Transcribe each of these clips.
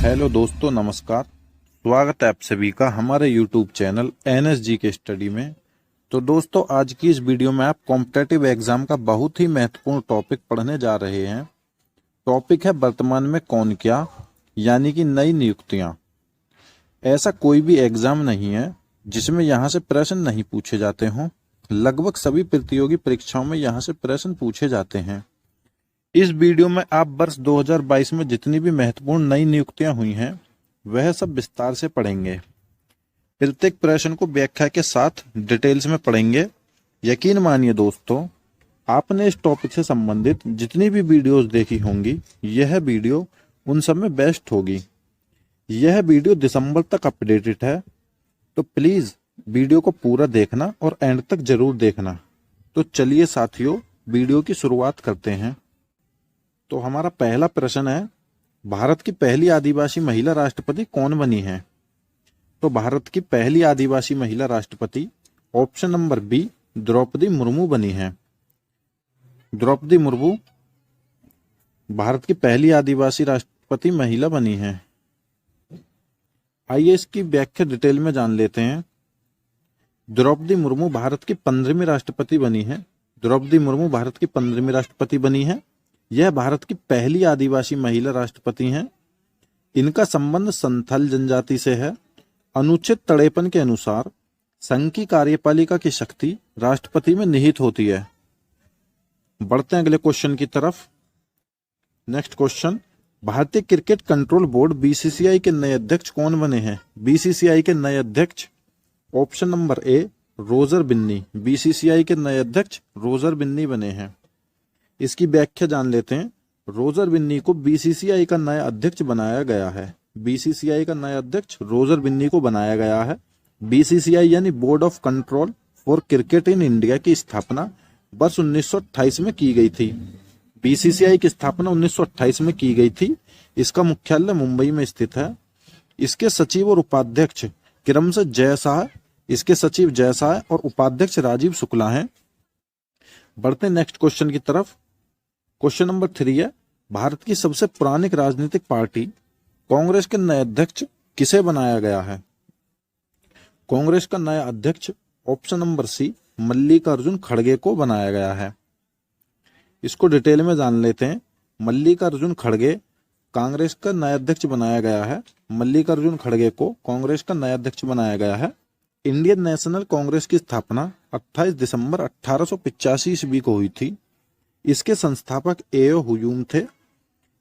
Hello दोस्तों, नमस्कार। स्वागत है आप सभी का हमारे यूट्यूब चैनल एनएसजी के स्टडी में। तो दोस्तों, आज की इस वीडियो में आप कॉम्पिटिटिव एग्जाम का बहुत ही महत्वपूर्ण टॉपिक पढ़ने जा रहे हैं। टॉपिक है वर्तमान में कौन क्या, यानी कि नई नियुक्तियां। ऐसा कोई भी एग्जाम नहीं है जिसमें यहाँ से प्रश्न नहीं पूछे जाते हों। लगभग सभी प्रतियोगी परीक्षाओं में यहाँ से प्रश्न पूछे जाते हैं। इस वीडियो में आप वर्ष 2022 में जितनी भी महत्वपूर्ण नई नियुक्तियां हुई हैं वह सब विस्तार से पढ़ेंगे। प्रत्येक प्रश्न को व्याख्या के साथ डिटेल्स में पढ़ेंगे। यकीन मानिए दोस्तों, आपने इस टॉपिक से संबंधित जितनी भी वीडियोस देखी होंगी, यह वीडियो उन सब में बेस्ट होगी। यह वीडियो दिसंबर तक अपडेटेड है, तो प्लीज वीडियो को पूरा देखना और एंड तक जरूर देखना। तो चलिए साथियों, वीडियो की शुरुआत करते हैं। तो हमारा पहला प्रश्न है, भारत की पहली आदिवासी महिला राष्ट्रपति कौन बनी है? तो भारत की पहली आदिवासी महिला राष्ट्रपति option number B Droupadi Murmu बनी है। द्रौपदी मुर्मू भारत की पहली आदिवासी राष्ट्रपति महिला बनी है। आइए इसकी व्याख्या डिटेल में जान लेते हैं। द्रौपदी मुर्मू भारत की 15वीं राष्ट्रपति बनी है। द्रौपदी मुर्मू भारत की 15वीं राष्ट्रपति बनी है। यह भारत की पहली आदिवासी महिला राष्ट्रपति हैं। इनका संबंध संथाल जनजाति से है। अनुच्छेद 53 के अनुसार संघ की कार्यपालिका की शक्ति राष्ट्रपति में निहित होती है। बढ़ते हैं अगले क्वेश्चन की तरफ। नेक्स्ट क्वेश्चन, भारतीय क्रिकेट कंट्रोल बोर्ड बीसीसीआई के नए अध्यक्ष कौन बने हैं? बीसीसीआई के नए अध्यक्ष option number A Roger Binny. BCCI के नए अध्यक्ष रोजर बिन्नी बने हैं। इसकी व्याख्या जान लेते हैं। रोजर बिन्नी को बीसीसीआई का नया अध्यक्ष बनाया गया है। बीसीसीआई का नया अध्यक्ष रोजर बिन्नी को बनाया गया है। बीसीसीआई यानी board of control for cricket in India की स्थापना वर्ष 1928 में की गई थी। बीसीसीआई की स्थापना 1928 में की गई थी। इसका मुख्यालय मुंबई में स्थित है। इसके सचिव और उपाध्यक्ष क्रमशः जय शाह, इसके सचिव जय शाह और उपाध्यक्ष राजीव शुक्ला हैं। बढ़ते नेक्स्ट क्वेश्चन की तरफ। क्वेश्चन नंबर 3 है, भारत की सबसे पुरानी राजनीतिक पार्टी कांग्रेस के नए अध्यक्ष किसे बनाया गया है? कांग्रेस का नया अध्यक्ष ऑप्शन नंबर सी मल्लिकार्जुन खड़गे को बनाया गया है। इसको डिटेल में जान लेते हैं। मल्लिकार्जुन खड़गे कांग्रेस का नया अध्यक्ष बनाया गया है। मल्लिकार्जुन खड़गे को कांग्रेस का नया अध्यक्ष बनाया गया है। इंडियन नेशनल कांग्रेस की स्थापना 28 दिसंबर 1885 ईस्वी को हुई थी। इसके संस्थापक एओ हुयूम थे।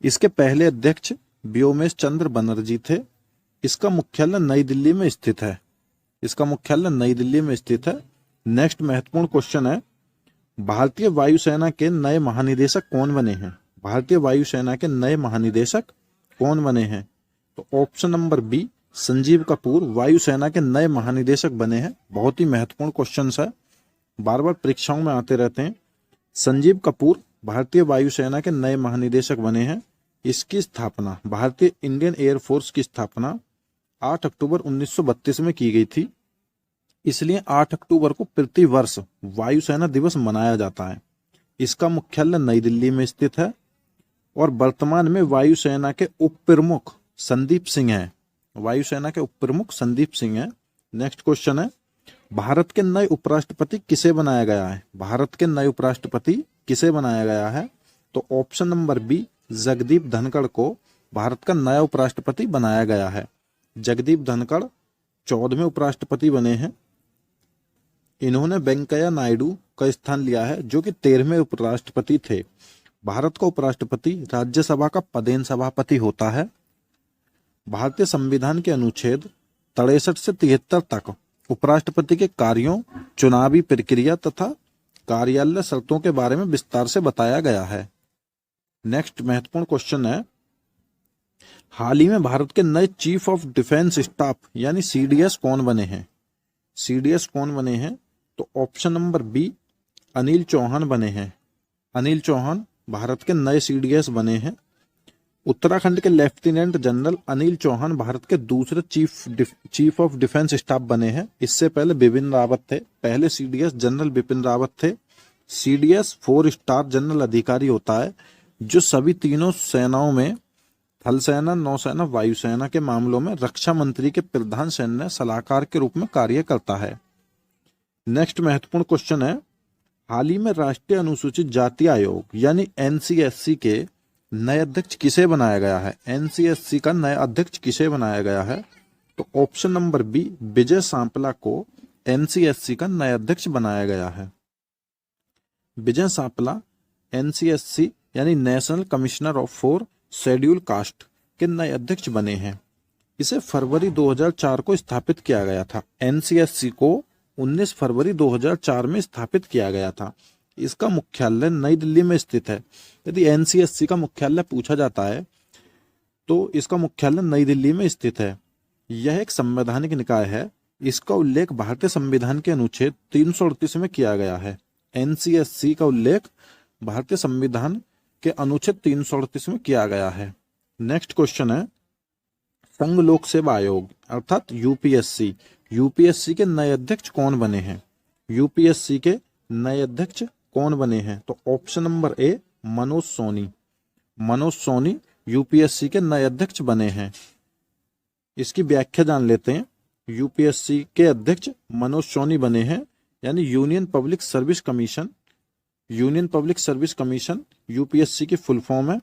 इसके पहले अध्यक्ष व्योमेश चंद्र बनर्जी थे। इसका मुख्यालय नई दिल्ली में स्थित है। इसका मुख्यालय नई दिल्ली में स्थित है। नेक्स्ट महत्वपूर्ण क्वेश्चन है, भारतीय वायुसेना के नए महानिदेशक कौन बने हैं? भारतीय वायुसेना के नए महानिदेशक कौन बने हैं? तो option number B Sanjeev Kapoor वायुसेना के नए महानिदेशक बने हैं। बहुत ही महत्वपूर्ण क्वेश्चन है, बार बार परीक्षाओं में आते रहते हैं। संजीव कपूर भारतीय वायुसेना के नए महानिदेशक बने हैं। इसकी स्थापना, भारतीय इंडियन एयरफोर्स की स्थापना 8 अक्टूबर 1932 में की गई थी। इसलिए 8 अक्टूबर को प्रति वर्ष वायुसेना दिवस मनाया जाता है। इसका मुख्यालय नई दिल्ली में स्थित है और वर्तमान में वायुसेना के उप प्रमुख संदीप सिंह हैं। वायुसेना के उप प्रमुख संदीप सिंह हैं। नेक्स्ट क्वेश्चन है, भारत के नए उपराष्ट्रपति किसे बनाया गया है? भारत के नए उपराष्ट्रपति किसे बनाया गया है? तो option number B Jagdeep Dhankhar को भारत का नया उपराष्ट्रपति बनाया गया है। जगदीप धनखड़ 14वें उपराष्ट्रपति बने हैं। इन्होंने वेंकैया नायडू का स्थान लिया है, जो कि 13वें उपराष्ट्रपति थे। भारत का उपराष्ट्रपति राज्यसभा का पदेन सभापति होता है। भारतीय संविधान के अनुच्छेद 63 से 73 तक उपराष्ट्रपति के कार्यों, चुनावी प्रक्रिया तथा कार्यालय शर्तों के बारे में विस्तार से बताया गया है। नेक्स्ट महत्वपूर्ण क्वेश्चन है, हाल ही में भारत के नए चीफ ऑफ डिफेंस स्टाफ यानी सीडीएस कौन बने हैं? सीडीएस कौन बने हैं? तो option number B Anil Chauhan बने हैं। अनिल चौहान भारत के नए सीडीएस बने हैं। उत्तराखंड के लेफ्टिनेंट जनरल अनिल चौहान भारत के दूसरे चीफ ऑफ डिफेंस स्टाफ बने हैं। इससे पहले बिपिन रावत थे। पहले सीडीएस जनरल बिपिन रावत थे। सीडीएस 4 स्टार जनरल अधिकारी होता है, जो सभी तीनों सेनाओं में थल सेना, नौसेना, वायुसेना के मामलों में रक्षा मंत्री के प्रधान सैन्य सलाहकार के रूप में कार्य करता है। नेक्स्ट महत्वपूर्ण क्वेश्चन है, हाल ही में राष्ट्रीय अनुसूचित जाति आयोग यानी एनसीएससी के नए अध्यक्ष किसे बनाया गया है? एनसीएससी का नया अध्यक्ष किसे बनाया गया है? तो option number B, Vijay Sampla को एनसीएससी का नया अध्यक्ष बनाया गया है। विजय सांपला एनसीएससी यानी national commissioner of for schedule caste के नए अध्यक्ष बने हैं। इसे फरवरी 2004 को स्थापित किया गया था। एनसीएससी को 19 फरवरी 2004 में स्थापित किया गया था। इसका मुख्यालय नई दिल्ली में स्थित है। यदि एनसीएससी का मुख्यालय पूछा जाता है तो इसका मुख्यालय नई दिल्ली में स्थित है। यह एक संवैधानिक निकाय है। इसका उल्लेख भारतीय संविधान के अनुच्छेद 338 में किया गया है। एनसीएससी का उल्लेख भारतीय संविधान के अनुच्छेद 338 में किया गया है। नेक्स्ट क्वेश्चन है, संघ लोक सेवा आयोग अर्थात यूपीएससी, यूपीएससी के नए अध्यक्ष कौन बने हैं? यूपीएससी के नए अध्यक्ष कौन बने हैं? तो option number A, Manoj Soni. Manoj Soni UPSC के नए अध्यक्ष बने हैं। इसकी व्याख्या जान लेते हैं। यूपीएससी के अध्यक्ष मनोज सोनी बने हैं, यानी union public service commission. Union public service commission UPSC की फुल फॉर्म है।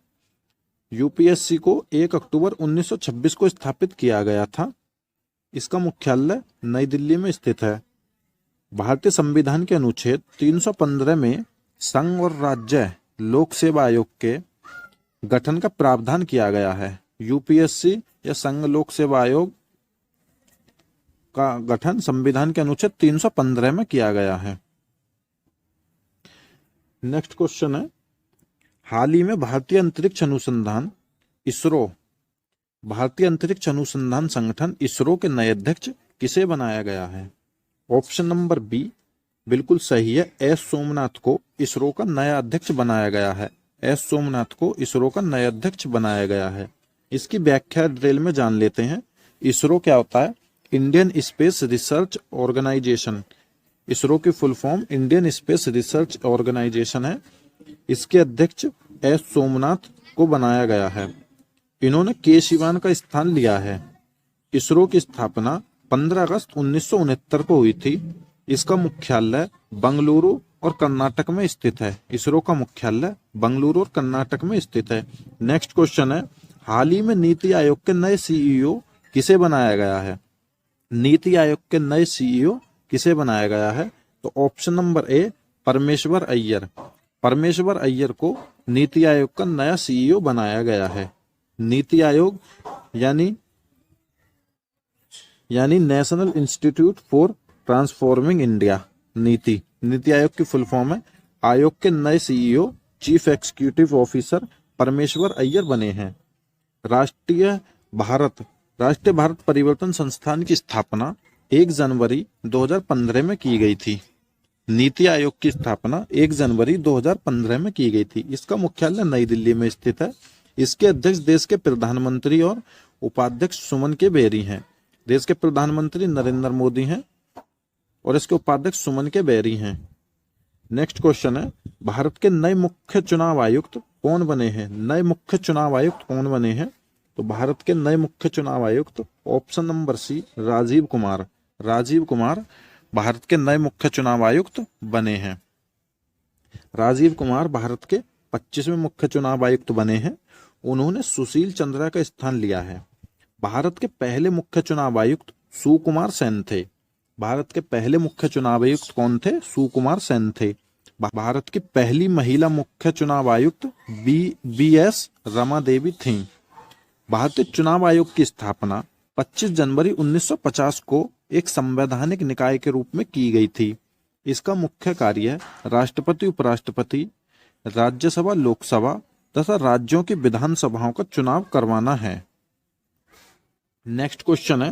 यूपीएससी को 1 अक्टूबर 1926 को स्थापित किया गया था। इसका मुख्यालय नई दिल्ली में स्थित है। भारतीय संविधान के अनुच्छेद 315 में संघ और राज्य लोक सेवा आयोग के गठन का प्रावधान किया गया है। यूपीएससी या संघ लोक सेवा आयोग का गठन संविधान के अनुच्छेद 315 में किया गया है। नेक्स्ट क्वेश्चन है, हाल ही में भारतीय अंतरिक्ष अनुसंधान इसरो, भारतीय अंतरिक्ष अनुसंधान संगठन इसरो के नए अध्यक्ष किसे बनाया गया है? ऑप्शन नंबर बी बिल्कुल सही है, एस सोमनाथ को इसरो का नया अध्यक्ष बनाया गया है। एस सोमनाथ को इसरो का नया अध्यक्ष बनाया गया है। इसकी व्याख्या डिटेल में जान लेते हैं। इसरो क्या होता है? Indian space research organisation. ISRO की full form Indian space research organisation है। इसके अध्यक्ष एस सोमनाथ को बनाया गया है। इन्होंने के सिवान का स्थान लिया है। इसरो की स्थापना 15 अगस्त 1969 को हुई थी। इसका मुख्यालय बंगलुरु और कर्नाटक में स्थित है। इसरो का मुख्यालय बंगलुरु और कर्नाटक में स्थित है। नेक्स्ट क्वेश्चन है, हाल ही में नीति आयोग के नए सीईओ किसे बनाया गया है? नीति आयोग के नए सीईओ किसे बनाया गया है? तो ऑप्शन नंबर ए, परमेश्वर अय्यर। परमेश्वर अय्यर को नीति आयोग का नया सीईओ बनाया गया है। नीति आयोग यानी national institute for transforming India. NITI Aayog की फुल फॉर्म है। आयोग के नए सीईओ चीफ एग्जीक्यूटिव ऑफिसर परमेश्वर अय्यर बने हैं। राष्ट्रीय भारत परिवर्तन संस्थान की स्थापना 1 जनवरी 2015 में की गई थी। नीति आयोग की स्थापना 1 जनवरी 2015 में की गई थी। इसका मुख्यालय नई दिल्ली में स्थित है। इसके अध्यक्ष देश के प्रधानमंत्री और उपाध्यक्ष सुमन के बेरी हैं। देश के प्रधानमंत्री नरेंद्र मोदी हैं और इसके उपाध्यक्ष सुमन के बेरी हैं। नेक्स्ट क्वेश्चन है, भारत के नए मुख्य चुनाव आयुक्त कौन बने हैं? नए मुख्य चुनाव आयुक्त कौन बने हैं? तो भारत के नए मुख्य चुनाव आयुक्त option number C, Rajiv Kumar. Rajiv Kumar Bharat के नए मुख्य चुनाव आयुक्त बने हैं। राजीव कुमार भारत के 25वें मुख्य चुनाव आयुक्त बने हैं। उन्होंने सुशील चंद्रा का स्थान लिया है। भारत के पहले मुख्य चुनाव आयुक्त सुकुमार सेन थे। भारत के पहले मुख्य चुनाव आयुक्त कौन थे? सुकुमार सेन थे। भारत की पहली महिला मुख्य चुनाव आयुक्त बी.एस. रमा देवी थीं। भारतीय चुनाव आयोग की स्थापना 25 जनवरी 1950 को एक संवैधानिक निकाय के रूप में की गई थी। इसका मुख्य कार्य राष्ट्रपति, उपराष्ट्रपति, राज्यसभा, लोकसभा तथा राज्यों की विधानसभाओं का चुनाव करवाना है। नेक्स्ट क्वेश्चन है,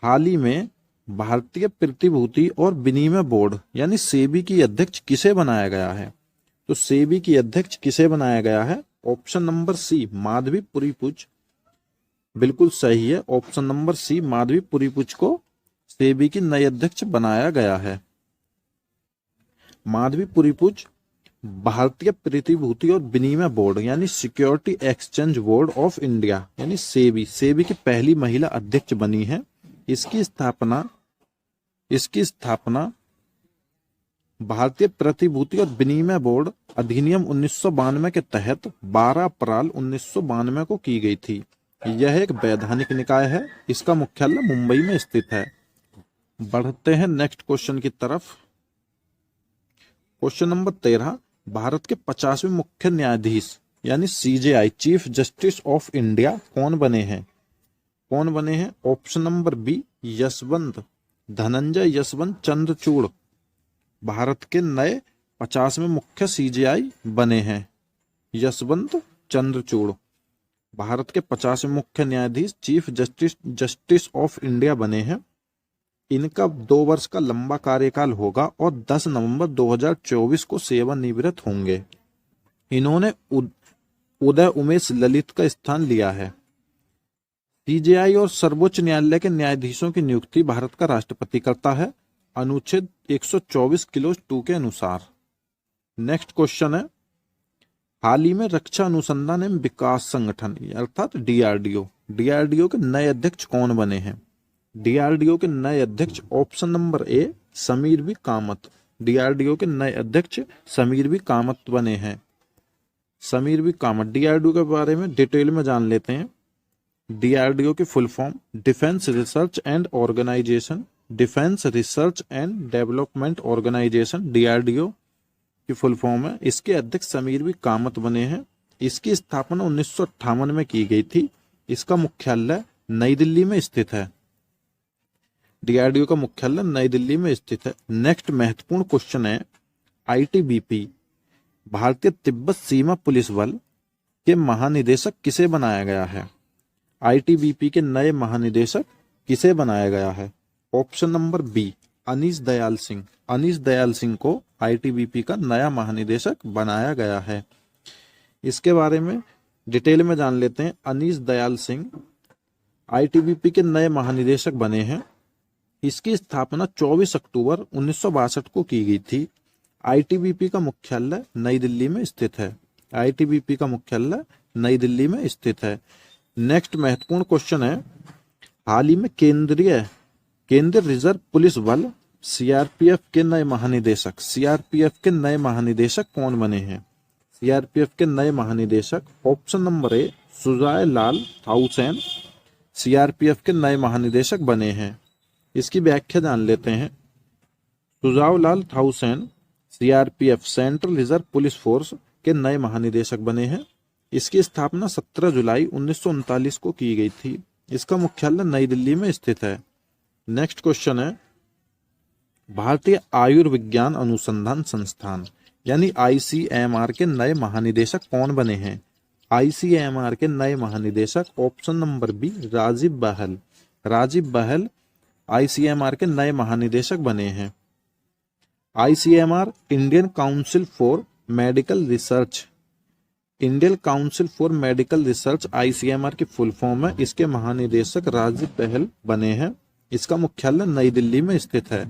हाल ही में भारतीय प्रतिभूति और विनिमय बोर्ड यानी सेबी की अध्यक्ष किसे बनाया गया है? तो सेबी की अध्यक्ष किसे बनाया गया है? ऑप्शन नंबर सी, माधवी पुरीपुच बिल्कुल सही है। ऑप्शन नंबर सी, माधवी पुरीपुच को सेबी की नई अध्यक्ष बनाया गया है। माधवी पुरीपुच भारतीय प्रतिभूति और विनिमय बोर्ड यानी security exchange board of India यानी सेबी, सेबी की पहली महिला अध्यक्ष बनी है। इसकी स्थापना भारतीय प्रतिभूति और विनिमय बोर्ड अधिनियम 1992 के तहत 12 अप्रैल 1992 को की गई थी। यह एक वैधानिक निकाय है। इसका मुख्यालय मुंबई में स्थित है। बढ़ते हैं नेक्स्ट क्वेश्चन की तरफ। क्वेश्चन नंबर 13, भारत के 50वें मुख्य न्यायाधीश यानी CJI chief justice of India कौन बने हैं? Option number B, Dhananjaya Yeshwant Chandrachud Bharat के नए 50वें मुख्य सीजेआई बने हैं। यशवंत चंद्रचूड़ भारत के 50वें मुख्य न्यायाधीश चीफ जस्टिस ऑफ इंडिया बने हैं। इनका 2 वर्ष का लंबा कार्यकाल होगा और 10 नवंबर 2024 को सेवानिवृत्त होंगे। इन्होंने उदय उमेश ललित का स्थान लिया है। सीजेआई और सर्वोच्च न्यायालय के न्यायाधीशों की नियुक्ति भारत का राष्ट्रपति करता है, अनुच्छेद 124 किलो 2 के अनुसार। नेक्स्ट क्वेश्चन है, हाल ही में रक्षा अनुसंधान एवं विकास संगठन अर्थात डीआरडीओ के नए अध्यक्ष कौन बने हैं? डीआरडीओ के नए अध्यक्ष option number A, Sameer B Kamat. DRDO के नए अध्यक्ष समीर बी कामत बने हैं। समीर बी कामत। डीआरडीओ के बारे में डिटेल में जान लेते हैं। डीआरडीओ की full form defence research and organisation, defence research and development organisation DRDO की फुल फॉर्म है। इसके अध्यक्ष समीर बी कामत बने हैं। इसकी स्थापना 1958 में की गई थी। इसका मुख्यालय नई दिल्ली में स्थित है। डीआरडीओ का मुख्यालय नई दिल्ली में स्थित है। नेक्स्ट महत्वपूर्ण क्वेश्चन है, आईटीबीपी भारतीय तिब्बत सीमा पुलिस बल के महानिदेशक किसे बनाया गया है? आईटीबीपी के नए महानिदेशक किसे बनाया गया है? Option number B, Anish Dayal Singh. Anish Dayal Singh को आईटीबीपी का नया महानिदेशक बनाया गया है। इसके बारे में डिटेल में जान लेते हैं। अनीश दयाल सिंह आईटीबीपी के नए महानिदेशक बने हैं। इसकी स्थापना 24 अक्टूबर 1962 को की गई थी। आईटीबीपी का मुख्यालय नई दिल्ली में स्थित है। आईटीबीपी का मुख्यालय नई दिल्ली में स्थित है। नेक्स्ट महत्वपूर्ण क्वेश्चन है, हाल ही में केंद्रीय रिजर्व पुलिस बल सीआरपीएफ के नए महानिदेशक कौन बने हैं? सीआरपीएफ के नए महानिदेशक option number A, Sujoy Lal Thaosen CRPF के नए महानिदेशक बने हैं। इसकी व्याख्या जान लेते हैं। Sujoy Lal Thaosen CRPF central reserve police force के नए महानिदेशक बने हैं। इसकी स्थापना 17 जुलाई 1939 को की गई थी। इसका मुख्यालय नई दिल्ली में स्थित है। नेक्स्ट क्वेश्चन है, भारतीय आयुर्विज्ञान अनुसंधान संस्थान यानी आईसीएमआर के नए महानिदेशक कौन बने हैं? आईसीएमआर के नए महानिदेशक ऑप्शन नंबर बी, राजीव बहल। राजीव बहल आईसीएमआर के नए महानिदेशक बने हैं। ICMR Indian council for medical research, Indian council for medical research ICMR की फुल फॉर्म है। इसके महानिदेशक राजीव बहल बने हैं। इसका मुख्यालय नई दिल्ली में स्थित है।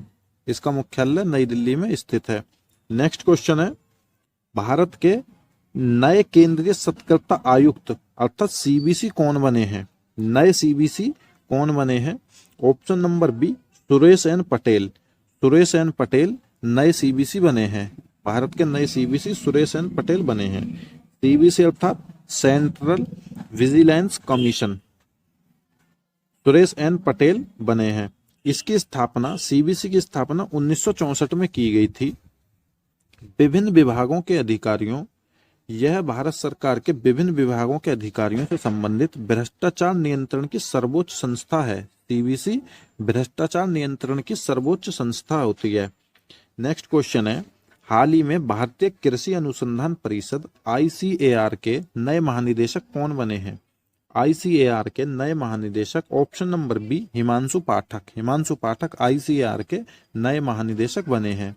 इसका मुख्यालय नई दिल्ली में स्थित है। नेक्स्ट क्वेश्चन है, भारत के नए केंद्रीय सतर्कता आयुक्त अर्थात सीबीसी कौन बने हैं? नए सीबीसी कौन बने हैं? Option number B, Suresh N Patel. Suresh N Patel नए सीबीसी बने हैं। भारत के नए सीबीसी सुरेश एन पटेल बने हैं। सीबीसी अर्थात central vigilance commission, Suresh N Patel बने हैं। इसकी स्थापना, सीबीसी की स्थापना 1964 में की गई थी। विभिन्न विभागों के अधिकारियों, यह भारत सरकार के विभिन्न विभागों के अधिकारियों से संबंधित भ्रष्टाचार नियंत्रण की सर्वोच्च संस्था है। सीबीसी भ्रष्टाचार नियंत्रण की सर्वोच्च संस्था होती है। नेक्स्ट क्वेश्चन है, हाल ही में भारतीय कृषि अनुसंधान परिषद आईसीएआर के नए महानिदेशक कौन बने हैं? आईसीएआर के नए महानिदेशक ऑप्शन नंबर बी, हिमांशु पाठक। हिमांशु पाठक आईसीएआर के नए महानिदेशक बने हैं।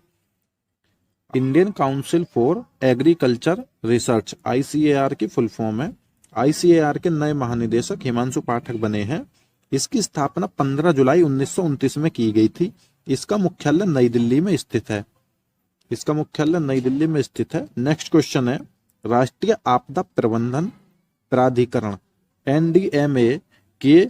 Indian council for agriculture research ICAR की फुल फॉर्म है। आईसीएआर के नए महानिदेशक हिमांशु पाठक बने हैं। इसकी स्थापना 15 जुलाई 1929 में की गई थी। इसका मुख्यालय नई दिल्ली में स्थित है। इसका मुख्यालय नई दिल्ली में स्थित है। नेक्स्ट क्वेश्चन है, राष्ट्रीय आपदा प्रबंधन प्राधिकरण एनडीएमए के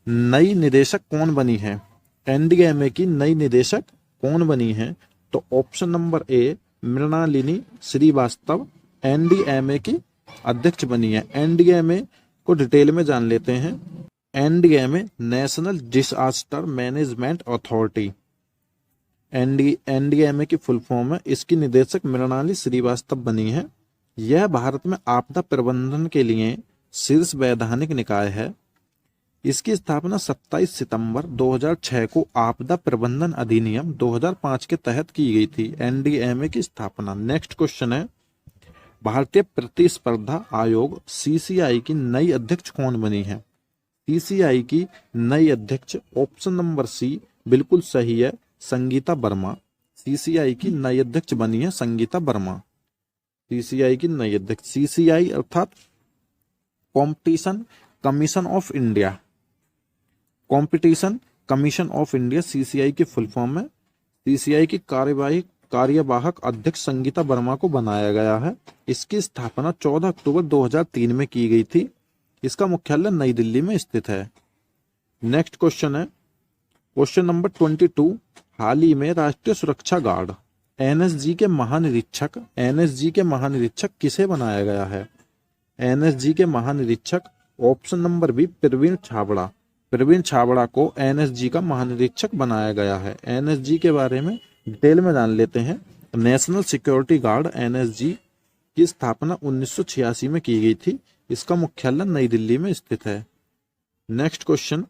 नई निदेशक कौन बनी है? एनडीएमए की नई निदेशक कौन बनी है? तो option number A Mrinalini Srivastava NDMA की अध्यक्ष बनी है। एनडीएमए को डिटेल में जान लेते हैं। NDMA national disaster management authority, NDMA की फुल फॉर्म है। इसकी निदेशक मृणाली श्रीवास्तव बनी है। यह भारत में आपदा प्रबंधन के लिए शीर्ष वैधानिक निकाय है। इसकी स्थापना 27 सितंबर 2006 को आपदा प्रबंधन अधिनियम 2005 के तहत की गई थी। एनडीएमए की स्थापना। नेक्स्ट क्वेश्चन है, भारतीय प्रतिस्पर्धा आयोग सीसीआई की नई अध्यक्ष कौन बनी है? सीसीआई की नई अध्यक्ष ऑप्शन नंबर सी बिल्कुल सही है, संगीता वर्मा। सीसीआई की नई अध्यक्ष बनी है संगीता वर्मा। सीसीआई की नई अध्यक्ष, सीसीआई अर्थात competition commission of India, competition commission of India CCI की फुल फॉर्म है। सीसीआई की कार्यवाहक अध्यक्ष संगीता वर्मा को बनाया गया है। इसकी स्थापना 14 अक्टूबर 2003 में की गई थी। इसका मुख्यालय नई दिल्ली में स्थित है। नेक्स्ट क्वेश्चन है, क्वेश्चन नंबर 22, हाल ही में राष्ट्रीय सुरक्षा गार्ड एनएसजी के महानिरीक्षक किसे बनाया गया है? एनएसजी के महानिरीक्षक option number B Praveen Chhabra. Praveen Chhabra को एनएसजी का महानिरीक्षक बनाया गया है। एनएसजी के बारे में डिटेल में जान लेते हैं। नेशनल सिक्योरिटी गार्ड एनएसजी की स्थापना 1986 में की गई थी। इसका मुख्यालय नई दिल्ली में स्थित है। नेक्स्ट क्वेश्चन,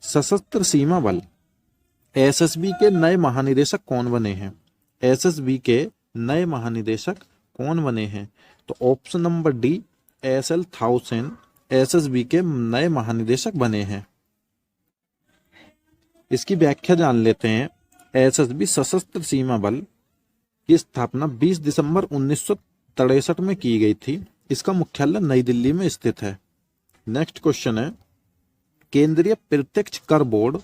सशस्त्र सीमा बल एसएसबी के नए महानिदेशक कौन बने हैं? एसएसबी के नए महानिदेशक कौन बने हैं? तो ऑप्शन नंबर डी एसएल थाउसेन एसएसबी के नए महानिदेशक बने हैं। इसकी व्याख्या जान लेते हैं। एसएसबी सशस्त्र सीमा बल की स्थापना 20 दिसंबर 1963 में की गई थी। इसका मुख्यालय नई दिल्ली में स्थित है। नेक्स्ट क्वेश्चन है, केंद्रीय प्रत्यक्ष कर बोर्ड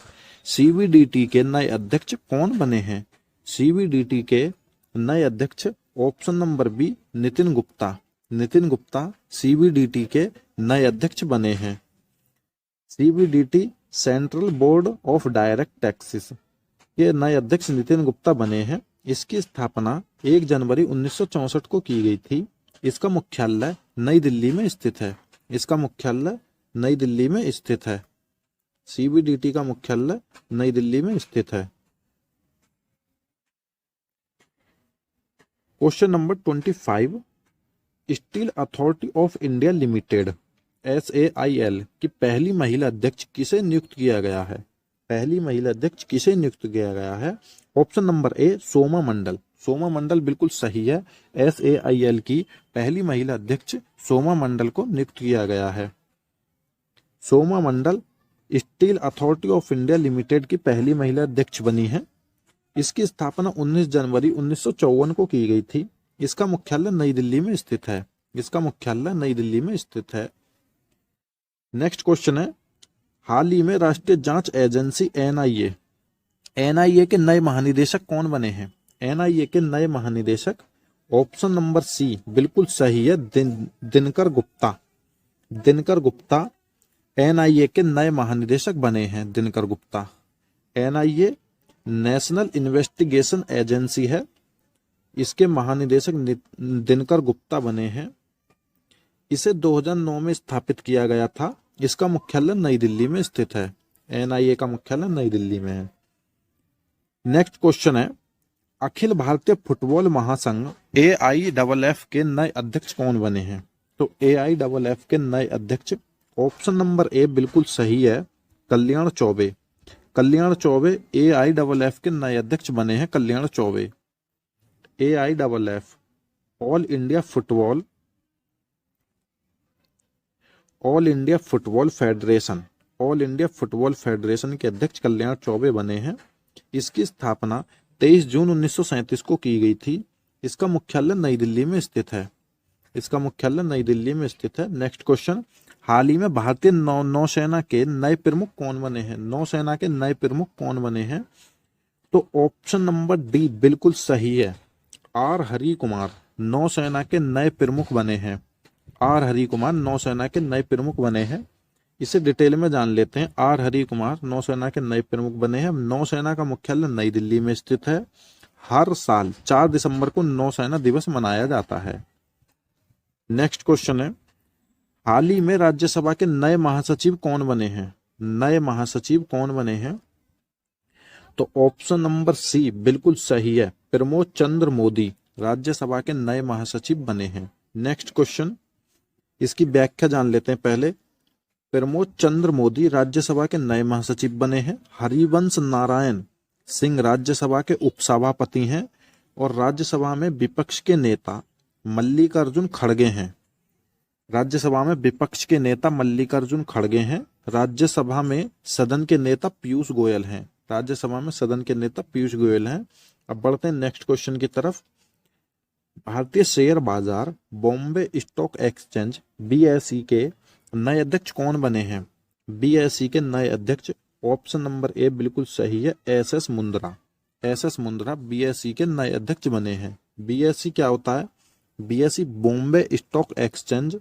सीबीडीटी के नए अध्यक्ष कौन बने हैं? सीबीडीटी के नए अध्यक्ष option number B Nitin Gupta. Nitin Gupta CBDT के नए अध्यक्ष बने हैं। CBDT central board of direct taxes के नए अध्यक्ष नितिन गुप्ता बने हैं। इसकी स्थापना 1 जनवरी 1964 को की गई थी। इसका मुख्यालय नई दिल्ली में स्थित है। इसका मुख्यालय नई दिल्ली में स्थित है। सीबीडीटी का मुख्यालय नई दिल्ली में स्थित है। Question number 25, steel authority of India limited SAIL की पहली महिला अध्यक्ष किसे नियुक्त किया गया है? पहली महिला अध्यक्ष किसे नियुक्त किया गया है? ऑप्शन नंबर ए सोमा मंडल। सोमा मंडल बिल्कुल सही है। SAIL की पहली महिला अध्यक्ष सोमा मंडल को नियुक्त किया गया है। Soma Mandal steel authority of India limited की पहली महिला अध्यक्ष बनी है। इसकी स्थापना 19 जनवरी 1954 को की गई थी। इसका मुख्यालय नई दिल्ली में स्थित है। इसका मुख्यालय नई दिल्ली में स्थित है। नेक्स्ट क्वेश्चन है, हाल ही में राष्ट्रीय जांच एजेंसी एनआईए के नए महानिदेशक कौन बने हैं? एनआईए के नए महानिदेशक ऑप्शन नंबर सी बिल्कुल सही है, दिनकर गुप्ता। दिनकर गुप्ता एनआईए के नए महानिदेशक बने हैं। Dinkar Gupta. NIA national investigation agency है। इसके महानिदेशक दिनकर गुप्ता बने हैं। इसे 2009 में स्थापित किया गया था। इसका मुख्यालय नई दिल्ली में स्थित है। एनआईए का मुख्यालय नई दिल्ली में है। नेक्स्ट क्वेश्चन है, अखिल भारतीय फुटबॉल महासंघ AIFF के नए अध्यक्ष कौन बने हैं? तो AIFF के नए अध्यक्ष ऑप्शन नंबर ए बिल्कुल सही है, कल्याण चौबे। कल्याण चौबे AIFF के नए अध्यक्ष बने हैं। Kalyan Chaubey. AIFF all India football federation के अध्यक्ष कल्याण चौबे बने हैं। इसकी स्थापना 23 जून 1937 को की गई थी। इसका मुख्यालय नई दिल्ली में स्थित है। इसका मुख्यालय नई दिल्ली में स्थित है। नेक्स्ट क्वेश्चन, हाल ही में भारतीय नौसेना के नए प्रमुख कौन बने हैं? नौसेना के नए प्रमुख कौन बने हैं? तो ऑप्शन नंबर डी बिल्कुल सही है, आर हरि कुमार नौसेना के नए प्रमुख बने हैं। आर हरि कुमार नौसेना के नए प्रमुख बने हैं। इसे डिटेल में जान लेते हैं। आर हरि कुमार नौसेना के नए प्रमुख बने हैं। नौसेना का मुख्यालय नई दिल्ली में स्थित है। हर साल 4 दिसंबर को नौसेना दिवस मनाया जाता है। नेक्स्ट क्वेश्चन है, हाल ही में राज्यसभा के नए महासचिव कौन बने हैं? नए महासचिव कौन बने हैं? तो ऑप्शन नंबर सी बिल्कुल सही है, प्रमोद चंद्र मोदी राज्यसभा के नए महासचिव बने हैं। नेक्स्ट क्वेश्चन, इसकी व्याख्या जान लेते हैं पहले। प्रमोद चंद्र मोदी राज्यसभा के नए महासचिव बने हैं। हरिवंश नारायण सिंह राज्यसभा के उपसभापति हैं और राज्यसभा में विपक्ष के नेता मल्लिकार्जुन खड़गे हैं। राज्यसभा में विपक्ष के नेता मल्लिकार्जुन खड़गे हैं। राज्यसभा में सदन के नेता पीयूष गोयल हैं। राज्यसभा में सदन के नेता पीयूष गोयल हैं। अब बढ़ते हैं नेक्स्ट क्वेश्चन की तरफ। भारतीय शेयर बाजार बॉम्बे स्टॉक एक्सचेंज BSE के नए अध्यक्ष कौन बने हैं? BSE के नए अध्यक्ष ऑप्शन नंबर ए बिल्कुल सही है, SS Mundra. SS Mundra BSE के नए अध्यक्ष बने हैं। BSE क्या होता है? BSE बॉम्बे स्टॉक एक्सचेंज,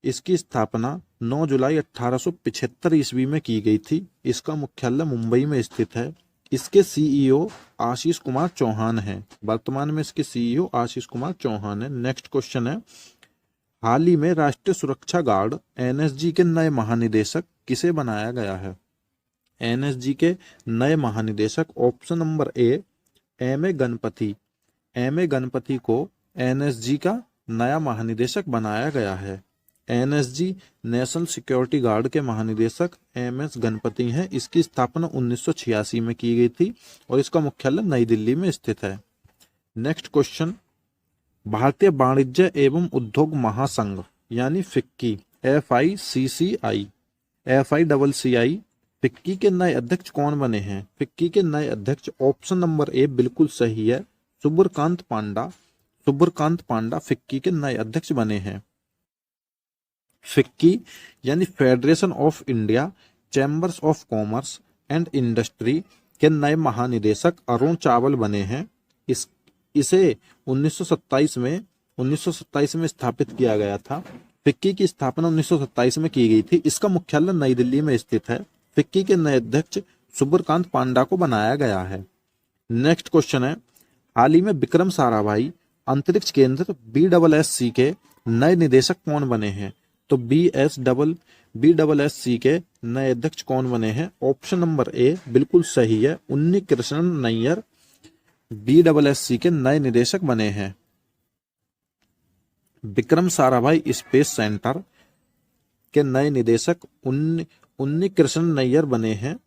इसकी स्थापना 9 जुलाई 1875 ईस्वी में की गई थी। इसका मुख्यालय मुंबई में स्थित है। इसके CEO आशीष कुमार चौहान हैं। वर्तमान में इसके CEO आशीष कुमार चौहान है। नेक्स्ट क्वेश्चन है, हाल ही में राष्ट्रीय सुरक्षा गार्ड NSG के नए महानिदेशक किसे बनाया गया है? NSG के नए महानिदेशक ऑप्शन नंबर ए M.A. गणपति। M.A. गणपति को NSG का नया महानिदेशक बनाया गया है। NSG नेशनल सिक्योरिटी गार्ड के महानिदेशक M.S. गणपति हैं। इसकी स्थापना 1986 में की गई थी और इसका मुख्यालय नई दिल्ली में स्थित है। नेक्स्ट क्वेश्चन, भारतीय वाणिज्य एवं उद्योग महासंघ यानी फिक्की FICCI फिक्की के नए अध्यक्ष कौन बने हैं? फिक्की के नए अध्यक्ष ऑप्शन नंबर ए बिल्कुल सही है, सुब्रकांत पांडा। सुब्रकांत पांडा फिक्की के नए अध्यक्ष बने हैं। फिक्की यानी federation of India chambers of commerce and industry के नए महानिदेशक अरुण चावल बने हैं। इसे 1927 में स्थापित किया गया था। फिक्की की स्थापना 1927 में की गई थी। इसका मुख्यालय नई दिल्ली में स्थित है। फिक्की के नए अध्यक्ष सुब्रकांत पांडा को बनाया गया है। नेक्स्ट क्वेश्चन है, हाल ही में विक्रम साराभाई अंतरिक्ष केंद्र BSSC के नए निदेशक कौन बने हैं? तो BSSC के नए अध्यक्ष कौन बने हैं? ऑप्शन नंबर ए बिल्कुल सही है, उन्नी कृष्णन नैयर BSSC के नए निदेशक बने हैं। विक्रम साराभाई स्पेस सेंटर के नए निदेशक उन्नी कृष्णन नैयर बने हैं।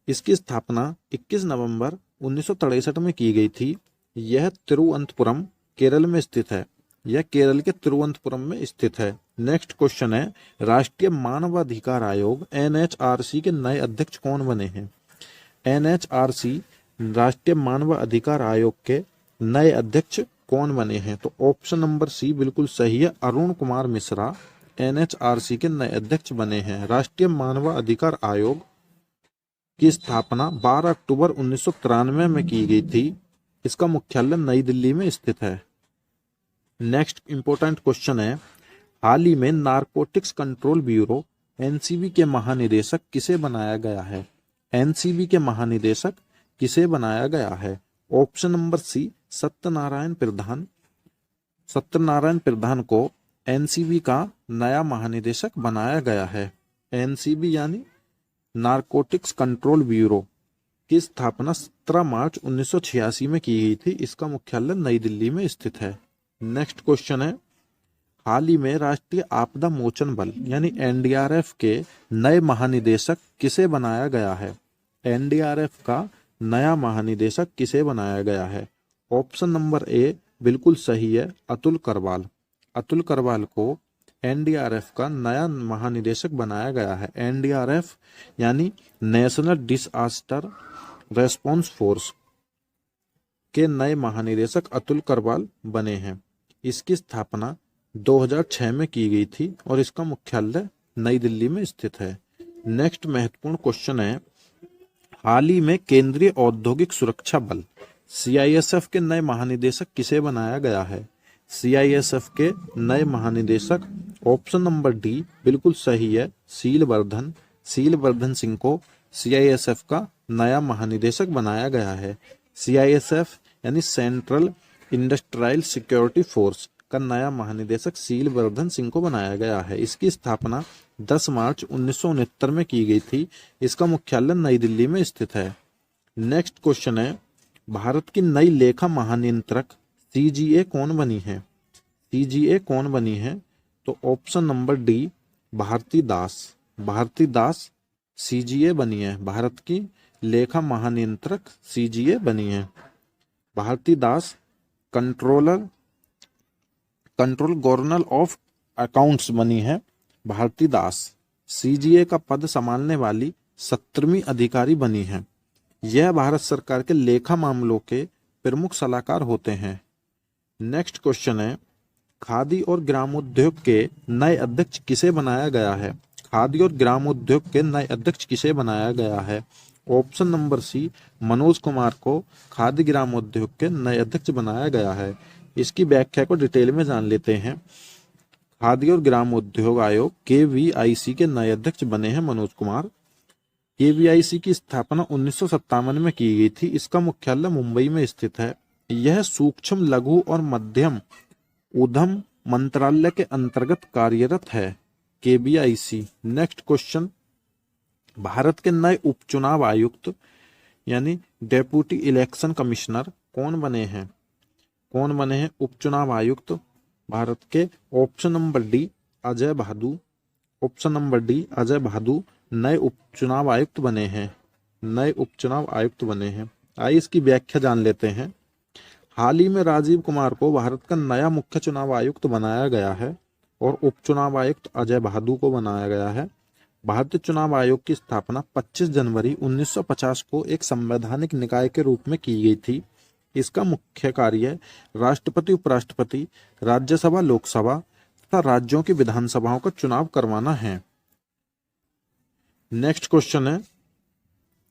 इसकी स्थापना 21 नवंबर 1963 में की गई थी। यह तिरुवनंतपुरम केरल में स्थित है। यह केरल के तिरुवनंतपुरम में स्थित है। नेक्स्ट क्वेश्चन है, राष्ट्रीय मानवाधिकार आयोग NHRC के नए अध्यक्ष कौन बने हैं? NHRC राष्ट्रीय मानव अधिकार आयोग के नए अध्यक्ष कौन बने हैं? तो ऑप्शन नंबर सी बिल्कुल सही है, अरुण कुमार मिश्रा NHRC के नए अध्यक्ष बने हैं। राष्ट्रीय मानव अधिकार आयोग की स्थापना 12 अक्टूबर 1993 में की गई थी। इसका मुख्यालय नई दिल्ली में स्थित है। नेक्स्ट इंपॉर्टेंट क्वेश्चन है, हाल ही में नारकोटिक्स कंट्रोल ब्यूरो NCB के महानिदेशक किसे बनाया गया है? NCB के महानिदेशक किसे बनाया गया है? ऑप्शन नंबर सी सत्यनारायण प्रधान। सत्यनारायण प्रधान को NCB का नया महानिदेशक बनाया गया है। NCB यानी नारकोटिक्स कंट्रोल ब्यूरो की स्थापना 17 मार्च 1986 में की गई थी। इसका मुख्यालय नई दिल्ली में स्थित है। नेक्स्ट क्वेश्चन है, हाल ही में राष्ट्रीय आपदा मोचन बल यानी NDRF के नए महानिदेशक किसे बनाया गया है? NDRF का नया महानिदेशक किसे बनाया गया है? ऑप्शन नंबर ए बिल्कुल सही है, अतुल करवाल। अतुल करवाल को NDRF का नया महानिदेशक बनाया गया है। NDRF यानी नेशनल डिसास्टर रेस्पॉन्स फोर्स के नए महानिदेशक अतुल करवाल बने हैं। इसकी स्थापना 2006 में की गई थी और इसका मुख्यालय नई दिल्ली में स्थित है। नेक्स्ट महत्वपूर्ण क्वेश्चन है, हाल ही में केंद्रीय औद्योगिक सुरक्षा बल सीआईएसएफ के नए महानिदेशक किसे बनाया गया है? सीआईएसएफ के नए महानिदेशक, ऑप्शन नंबर डी बिल्कुल सही है, शीलवर्धन सिंह को सीआईएसएफ का नया महानिदेशक बनाया गया है। सीआईएसएफ यानी सेंट्रल इंडस्ट्रियल सिक्योरिटी फोर्स का नया महानिदेशक शीलवर्धन सिंह को बनाया गया है। इसकी स्थापना 10 मार्च 1969 में की गई थी। इसका मुख्यालय नई दिल्ली में स्थित है। नेक्स्ट क्वेश्चन है, भारत की नई लेखा महानियंत्रक सीजीए कौन बनी है? सीजीए कौन बनी है? तो ऑप्शन नंबर डी भारती दास सीजीए बनी है। भारत की लेखा महानियंत्रक सीजीए बनी है। भारती दास कंट्रोल गवर्नर ऑफ अकाउंट्स बनी है। भारती दास सीजीए का पद संभालने वाली 17वीं अधिकारी बनी है। यह भारत सरकार के लेखा मामलों के प्रमुख सलाहकार होते हैं। नेक्स्ट क्वेश्चन है, खादी और ग्रामोद्योग के नए अध्यक्ष किसे बनाया गया है? खादी और ग्रामोद्योग के नए अध्यक्ष किसे बनाया गया है? Option number C Manoj Kumar को खादी ग्रामोद्योग के नए अध्यक्ष बनाया गया है। इसकी व्याख्या को डिटेल में जान लेते हैं। खादी और ग्रामोद्योग आयोग KVIC के नए अध्यक्ष बने हैं मनोज कुमार। KVIC की स्थापना 1957 में की गई थी। इसका मुख्यालय मुंबई में स्थित है। यह सूक्ष्म लघु और मध्यम उद्यम मंत्रालय के अंतर्गत कार्यरत है। KVIC। नेक्स्ट क्वेश्चन, भारत के नए उपचुनाव आयुक्त यानी डेप्यूटी इलेक्शन कमिश्नर कौन बने हैं? उपचुनाव आयुक्त भारत के? ऑप्शन नंबर डी अजय बहादुर नए उपचुनाव आयुक्त बने हैं। आइए इसकी व्याख्या जान लेते हैं। हाल ही में राजीव कुमार को भारत का नया मुख्य चुनाव आयुक्त बनाया गया है और उपचुनाव आयुक्त अजय बहादुर को बनाया गया है। भारतीय चुनाव आयोग की स्थापना 25 जनवरी 1950 को एक संवैधानिक निकाय के रूप में की गई थी। इसका मुख्य कार्य राष्ट्रपति, उपराष्ट्रपति, राज्यसभा, लोकसभा तथा राज्यों की विधानसभाओं का चुनाव करवाना है। नेक्स्ट क्वेश्चन है,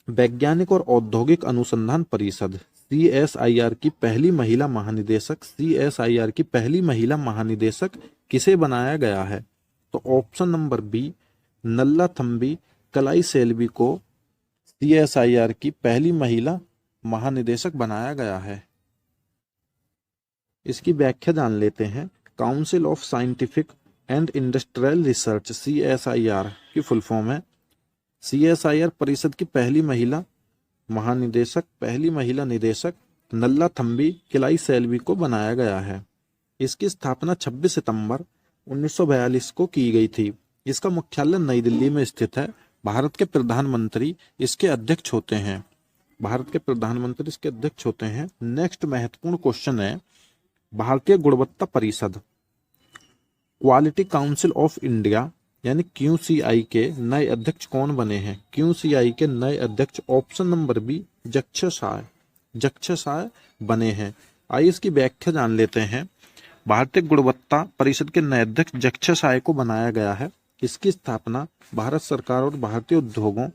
वैज्ञानिक और औद्योगिक अनुसंधान परिषद CSIR की पहली महिला महानिदेशक किसे बनाया गया है? तो ऑप्शन नंबर बी नल्लाथम्बी कलाईसेल्वी को CSIR की पहली महिला महानिदेशक बनाया गया है। इसकी व्याख्या जान लेते हैं। Council of scientific and industrial research CSIR की फुल फॉर्म है। CSIR परिषद की पहली महिला निदेशक नल्लाथम्बी कलाईसेल्वी को बनाया गया है। इसकी स्थापना 26 सितंबर 1942 को की गई थी। इसका मुख्यालय नई दिल्ली में स्थित है। भारत के प्रधानमंत्री इसके अध्यक्ष होते हैं। नेक्स्ट महत्वपूर्ण क्वेश्चन है, भारतीय गुणवत्ता परिषद क्वालिटी काउंसिल ऑफ इंडिया यानी QCI के नए अध्यक्ष कौन बने हैं? QCI के नए अध्यक्ष ऑप्शन नंबर बी जक्षसाय बने हैं। आइए इसकी व्याख्या जान लेते हैं। भारतीय गुणवत्ता परिषद के नए अध्यक्ष जक्षसाय को बनाया गया है। इसकी स्थापना भारत सरकार और भारतीय उद्योगों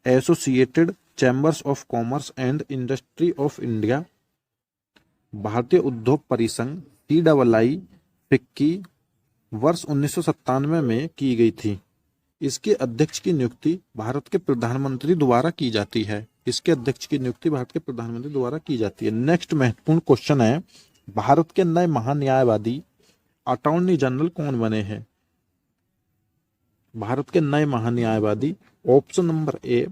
associated chambers of commerce and industry of India, भारतीय उद्योग परिसंघ CII फिक्की वर्ष 1997 में की गई थी। इसके अध्यक्ष की नियुक्ति भारत के प्रधानमंत्री द्वारा की जाती है। नेक्स्ट महत्वपूर्ण क्वेश्चन है, भारत के नए महान्यायवादी अटॉर्नी जनरल कौन बने हैं? ऑप्शन नंबर ए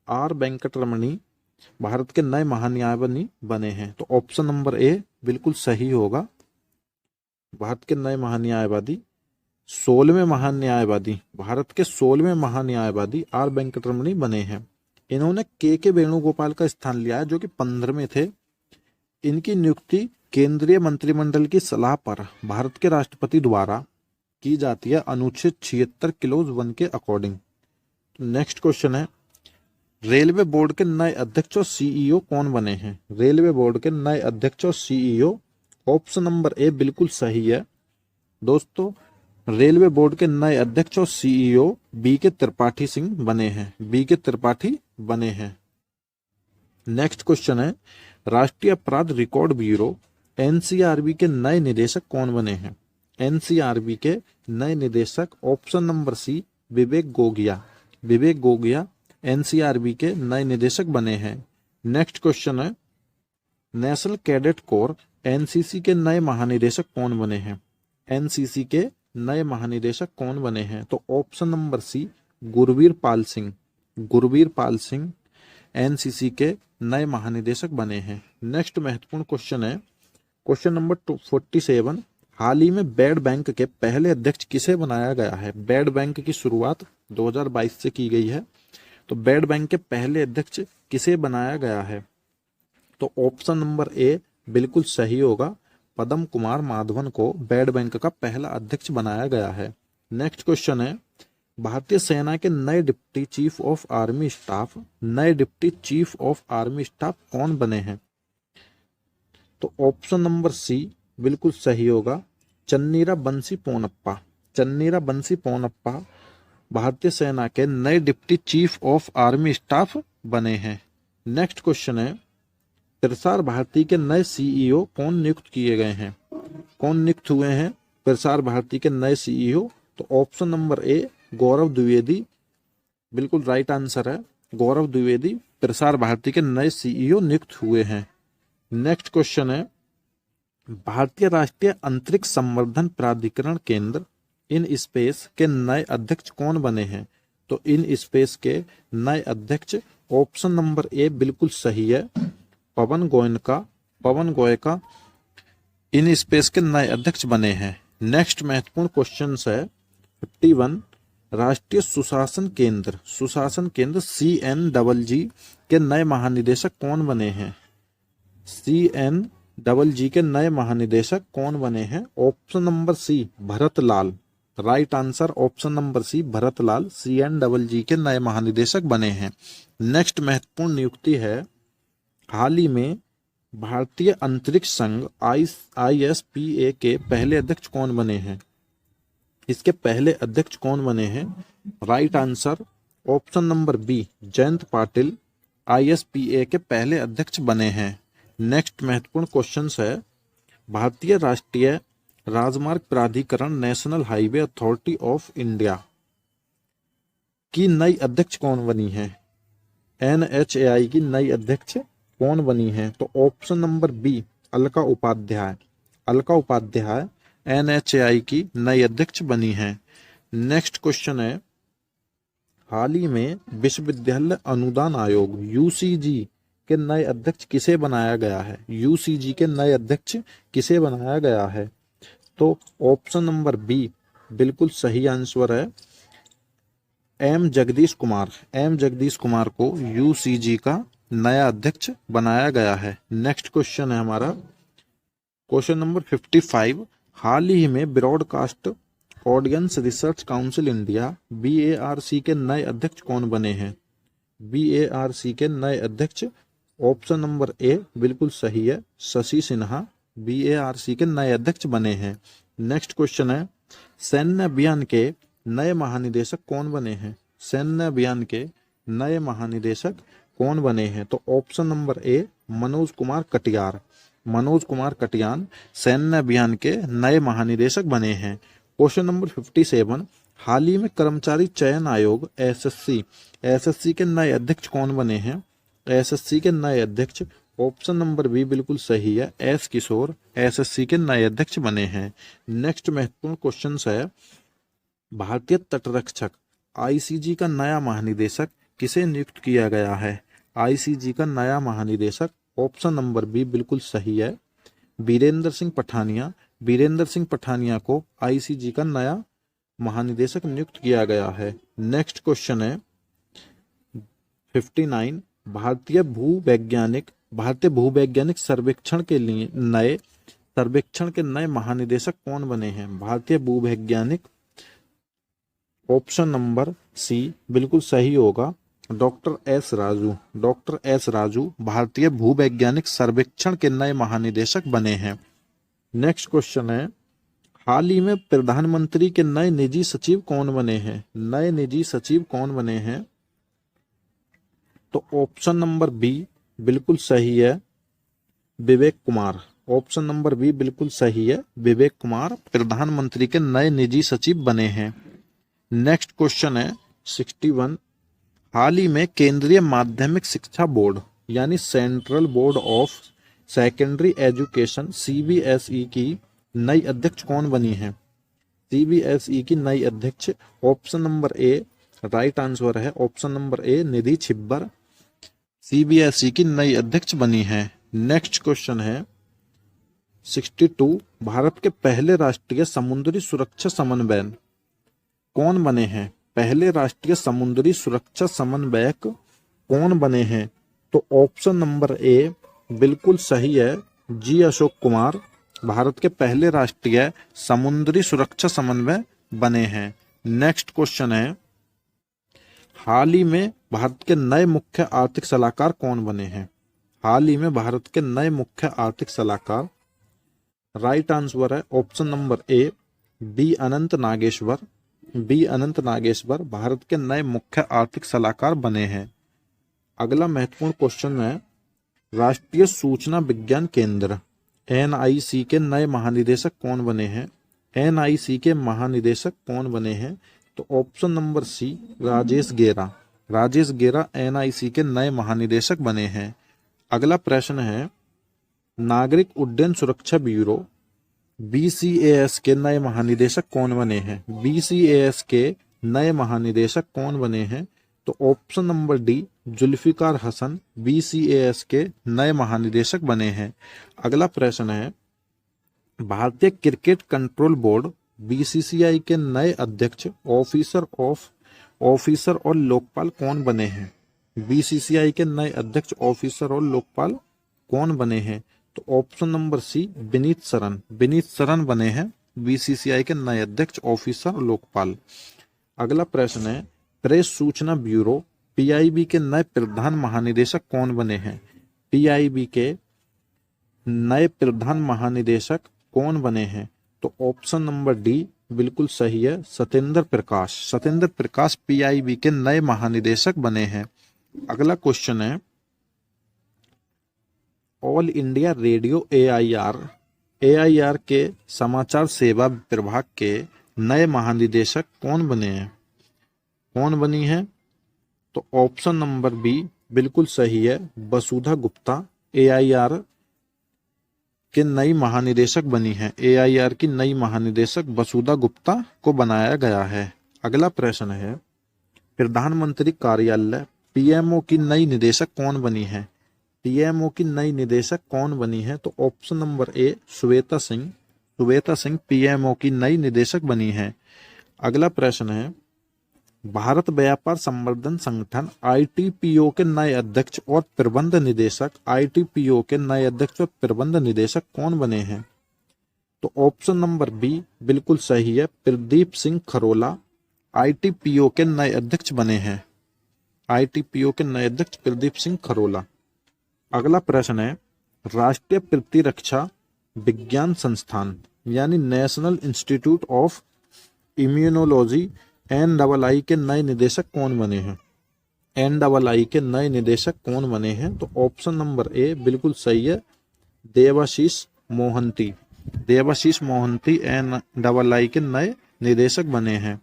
R वेंकटरमणी भारत के नए महान्यायवादी बने हैं। तो ऑप्शन नंबर ए बिल्कुल सही होगा। भारत के नए महान्यायवादी 16वें महान्यायवादी, भारत के 16वें महान्यायवादी R वेंकटरमणी बने हैं। इन्होंने के वेणुगोपाल का स्थान लिया है जो कि 15वें थे। इनकी नियुक्ति केंद्रीय मंत्रिमंडल की सलाह पर भारत के राष्ट्रपति द्वारा की जाती है अनुच्छेद 76 क्लोज 1 के अकॉर्डिंग। नेक्स्ट क्वेश्चन है, रेलवे बोर्ड के नए अध्यक्ष और CEO कौन बने हैं? ऑप्शन नंबर ए बिल्कुल सही है दोस्तों। रेलवे बोर्ड के नए अध्यक्ष और CEO BK त्रिपाठी बने हैं। नेक्स्ट क्वेश्चन है, राष्ट्रीय अपराध रिकॉर्ड ब्यूरो एनसीआरबी के नए निदेशक कौन बने हैं? एनसीआरबी के नए निदेशक ऑप्शन नंबर सी विवेक गोगिया। विवेक गोगिया एनसीआरबी के नए निदेशक बने हैं। नेक्स्ट क्वेश्चन है, नेशनल कैडेट कोर एनसीसी के नए महानिदेशक कौन बने हैं? एनसीसी के नए महानिदेशक कौन बने हैं? तो ऑप्शन नंबर सी गुरवीर पाल सिंह। गुरवीर पाल सिंह एनसीसी के नए महानिदेशक बने हैं। नेक्स्ट महत्वपूर्ण क्वेश्चन है, क्वेश्चन नंबर 47, हाल ही में बेड बैंक के पहले अध्यक्ष किसे बनाया गया है? बेड बैंक की शुरुआत 2022 से की गई है, तो बेड बैंक के पहले अध्यक्ष किसे बनाया गया है? तो ऑप्शन नंबर ए बिल्कुल सही होगा, पद्म कुमार माधवन को बेड बैंक का पहला अध्यक्ष बनाया गया है। नेक्स्ट क्वेश्चन है, भारतीय सेना के नए deputy chief of army staff, नए deputy chief of army staff कौन बने हैं? तो ऑप्शन नंबर सी बिल्कुल सही होगा, चन्नीरा बंसी पोनप्पा। चन्नीरा बंसी पोनप्पा भारतीय सेना के नए deputy chief of army staff बने हैं। नेक्स्ट क्वेश्चन है, प्रसार भारती के नए सीईओ कौन नियुक्त किए गए हैं? कौन नियुक्त हुए हैं प्रसार भारती के नए सीईओ? तो ऑप्शन नंबर ए गौरव द्विवेदी बिल्कुल राइट आंसर है, गौरव द्विवेदी प्रसार भारती के नए सीईओ नियुक्त हुए हैं। नेक्स्ट क्वेश्चन है, भारतीय राष्ट्रीय अंतरिक्ष संवर्धन प्राधिकरण केंद्र इन स्पेस के नए अध्यक्ष कौन बने हैं? तो इन स्पेस के नए अध्यक्ष ऑप्शन नंबर ए बिल्कुल सही है, पवन गोयनका इन स्पेस के नए अध्यक्ष बने हैं। नेक्स्ट महत्वपूर्ण क्वेश्चन है 51, राष्ट्रीय सुशासन केंद्र CNGG के नए महानिदेशक कौन बने हैं? CNGG के नए महानिदेशक कौन बने हैं? Option number C Bharat Lal, right answer option number C Bharat Lal CNGG के नए महानिदेशक बने हैं। नेक्स्ट महत्वपूर्ण नियुक्ति है, हाल ही में भारतीय अंतरिक्ष संघ ISPA के पहले अध्यक्ष कौन बने हैं? इसके पहले अध्यक्ष कौन बने हैं? Right answer option number B Jayant Patil ISPA के पहले अध्यक्ष बने हैं। नेक्स्ट महत्वपूर्ण क्वेश्चन है, भारतीय राष्ट्रीय राजमार्ग प्राधिकरण national highway authority of India की नई अध्यक्ष कौन बनी है? NHAI की नई अध्यक्ष कौन बनी है? तो option number B Alka Upadhyay NHAI की नई अध्यक्ष बनी है। नेक्स्ट क्वेश्चन है, हाल ही में विश्वविद्यालय अनुदान आयोग UCG के नए अध्यक्ष किसे बनाया गया है? UCG के नए अध्यक्ष किसे बनाया गया है? तो ऑप्शन नंबर बी बिल्कुल सही आंसर है, M जगदीश कुमार को UCG का नया अध्यक्ष बनाया गया है। नेक्स्ट क्वेश्चन है हमारा क्वेश्चन नंबर 55, हाल ही में broadcast audience research council India BARC के नए अध्यक्ष कौन बने हैं? BARC के नए अध्यक्ष ऑप्शन नंबर ए बिल्कुल सही है, शशि सिन्हा BARC के नए अध्यक्ष बने हैं। नेक्स्ट क्वेश्चन है, सैन्य अभियान के नए महानिदेशक कौन बने हैं? सैन्य अभियान के नए महानिदेशक कौन बने हैं? तो option number A Manoj Kumar Katiyar सैन्य अभियान के नए महानिदेशक बने हैं। क्वेश्चन नंबर 57, हाल ही में कर्मचारी चयन आयोग SSC के नए अध्यक्ष कौन बने हैं? SSC के नए अध्यक्ष ऑप्शन नंबर बी बिल्कुल सही है, S किशोर SSC के नए अध्यक्ष बने हैं। नेक्स्ट महत्वपूर्ण क्वेश्चन है, भारतीय तटरक्षक ICG का नया महानिदेशक किसे नियुक्त किया गया है? ICG का नया महानिदेशक ऑप्शन नंबर बी बिल्कुल सही है, वीरेंद्र सिंह पठानिया को ICG का नया महानिदेशक नियुक्त किया गया है। नेक्स्ट क्वेश्चन है 59, भारतीय भूवैज्ञानिक सर्वेक्षण के नए महानिदेशक कौन बने हैं? भारतीय भूवैज्ञानिक ऑप्शन नंबर सी बिल्कुल सही होगा, डॉक्टर एस राजू भारतीय भूवैज्ञानिक सर्वेक्षण के नए महानिदेशक बने हैं। नेक्स्ट क्वेश्चन है, हाल ही में प्रधानमंत्री के नए निजी सचिव कौन बने हैं? तो ऑप्शन नंबर बी बिल्कुल सही है, Vivek Kumar. Option number B बिल्कुल सही है, विवेक कुमार प्रधानमंत्री के नए निजी सचिव बने हैं। नेक्स्ट क्वेश्चन है 61। हाल ही में केंद्रीय माध्यमिक शिक्षा बोर्ड यानी central board of secondary education CBSE की नई अध्यक्ष कौन बनी है? सीबीएसई की नई अध्यक्ष option number A right answer है, option number A Nidhi Chhibber CBSE की नई अध्यक्ष बनी है। नेक्स्ट क्वेश्चन है 62। भारत के पहले राष्ट्रीय समुद्री सुरक्षा समन्वयक कौन बने हैं? पहले राष्ट्रीय समुद्री सुरक्षा समन्वयक कौन बने हैं? तो ऑप्शन नंबर ए बिल्कुल सही है, जी अशोक कुमार भारत के पहले राष्ट्रीय समुद्री सुरक्षा समन्वय बने हैं। नेक्स्ट क्वेश्चन है हाल ही में भारत के नए मुख्य आर्थिक सलाहकार कौन बने हैं? हाल ही में भारत के नए मुख्य आर्थिक सलाहकार राइट आंसर है, option number A V Anant Nageswaran. V Anant Nageswaran Bharat के नए मुख्य आर्थिक सलाहकार बने हैं। अगला महत्वपूर्ण क्वेश्चन है राष्ट्रीय सूचना विज्ञान केंद्र एनआईसी के नए महानिदेशक कौन बने हैं? एनआईसी के महानिदेशक कौन बने हैं? तो ऑप्शन नंबर सी राजेश गेरा। राजेश गेरा एनआईसी के नए महानिदेशक बने हैं। अगला प्रश्न है नागरिक उड्डयन सुरक्षा ब्यूरो बीसीएएस के नए महानिदेशक कौन बने हैं? बीसीएएस के नए महानिदेशक कौन बने हैं? तो option number D Zulfiquar Hasan BCAS के नए महानिदेशक बने हैं। अगला प्रश्न है भारतीय क्रिकेट कंट्रोल बोर्ड बीसीसीआई के नए अध्यक्ष ऑफिसर और लोकपाल कौन बने हैं? बीसीसीआई के नए अध्यक्ष ऑफिसर और लोकपाल कौन बने हैं? तो option number C Vineet Saran बने हैं बीसीसीआई के नए अध्यक्ष ऑफिसर और लोकपाल। अगला प्रश्न है प्रेस सूचना ब्यूरो पीआईबी के नए प्रधान महानिदेशक कौन बने हैं? पीआईबी के नए प्रधान महानिदेशक कौन बने हैं? तो ऑप्शन नंबर डी बिल्कुल सही है, सत्येंद्र प्रकाश पीआईबी के नए महानिदेशक बने हैं। अगला क्वेश्चन है ऑल इंडिया रेडियो एआईआर के समाचार सेवा प्रभाग के नए महानिदेशक कौन बने हैं? कौन बनी है? तो ऑप्शन नंबर बी बिल्कुल सही है, वसुधा गुप्ता एआईआर के नई महानिदेशक बनी है। एआईआर की नई महानिदेशक वसुधा गुप्ता को बनाया गया है। अगला प्रश्न है प्रधानमंत्री कार्यालय पीएमओ की नई निदेशक कौन बनी है? पीएमओ की नई निदेशक कौन बनी है? तो ऑप्शन नंबर ए श्वेता सिंह पीएमओ की नई निदेशक बनी है। अगला प्रश्न है भारत व्यापार संवर्धन संगठन आईटीपीओ के नए अध्यक्ष और प्रबंध निदेशक कौन बने हैं? तो ऑप्शन नंबर बी बिल्कुल सही है, प्रदीप सिंह खरोला आईटीपीओ के नए अध्यक्ष बने हैं। आईटीपीओ के नए अध्यक्ष प्रदीप सिंह खरोला। अगला प्रश्न है राष्ट्रीय प्रतिरक्षा विज्ञान संस्थान यानी national institute of immunology NII के नए निदेशक कौन बने हैं? NII के नए निदेशक कौन बने हैं? तो ऑप्शन नंबर ए बिल्कुल सही है, देवाशीष मोहंती NII के नए निदेशक बने हैं।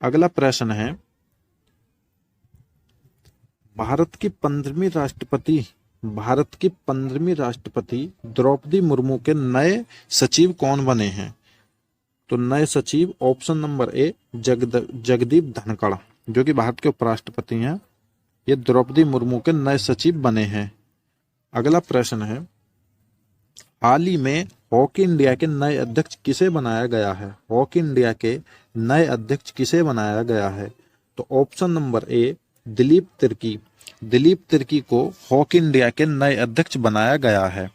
अगला प्रश्न है भारत की 15वीं राष्ट्रपति द्रौपदी मुर्मू के नए सचिव कौन बने हैं? तो नए सचिव ऑप्शन नंबर ए जगदीप धनखड़ जो कि भारत के उपराष्ट्रपति हैं, ये द्रौपदी मुर्मू के नए सचिव बने हैं। अगला प्रश्न है हाल ही में हॉकी इंडिया के नए अध्यक्ष किसे बनाया गया है? हॉकी इंडिया के नए अध्यक्ष किसे बनाया गया है? तो ऑप्शन नंबर ए दिलीप तिर्की को हॉकी इंडिया के नए अध्यक्ष बनाया गया है।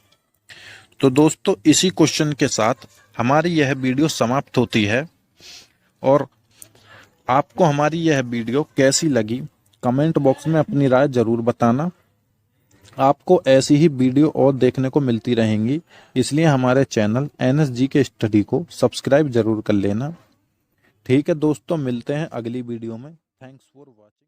तो दोस्तों इसी क्वेश्चन के साथ हमारी यह वीडियो समाप्त होती है और आपको हमारी यह वीडियो कैसी लगी कमेंट बॉक्स में अपनी राय जरूर बताना। आपको ऐसी ही वीडियो और देखने को मिलती रहेंगी, इसलिए हमारे चैनल NSGK स्टडी को सब्सक्राइब जरूर कर लेना। ठीक है दोस्तों, मिलते हैं अगली वीडियो में। Thanks for watching.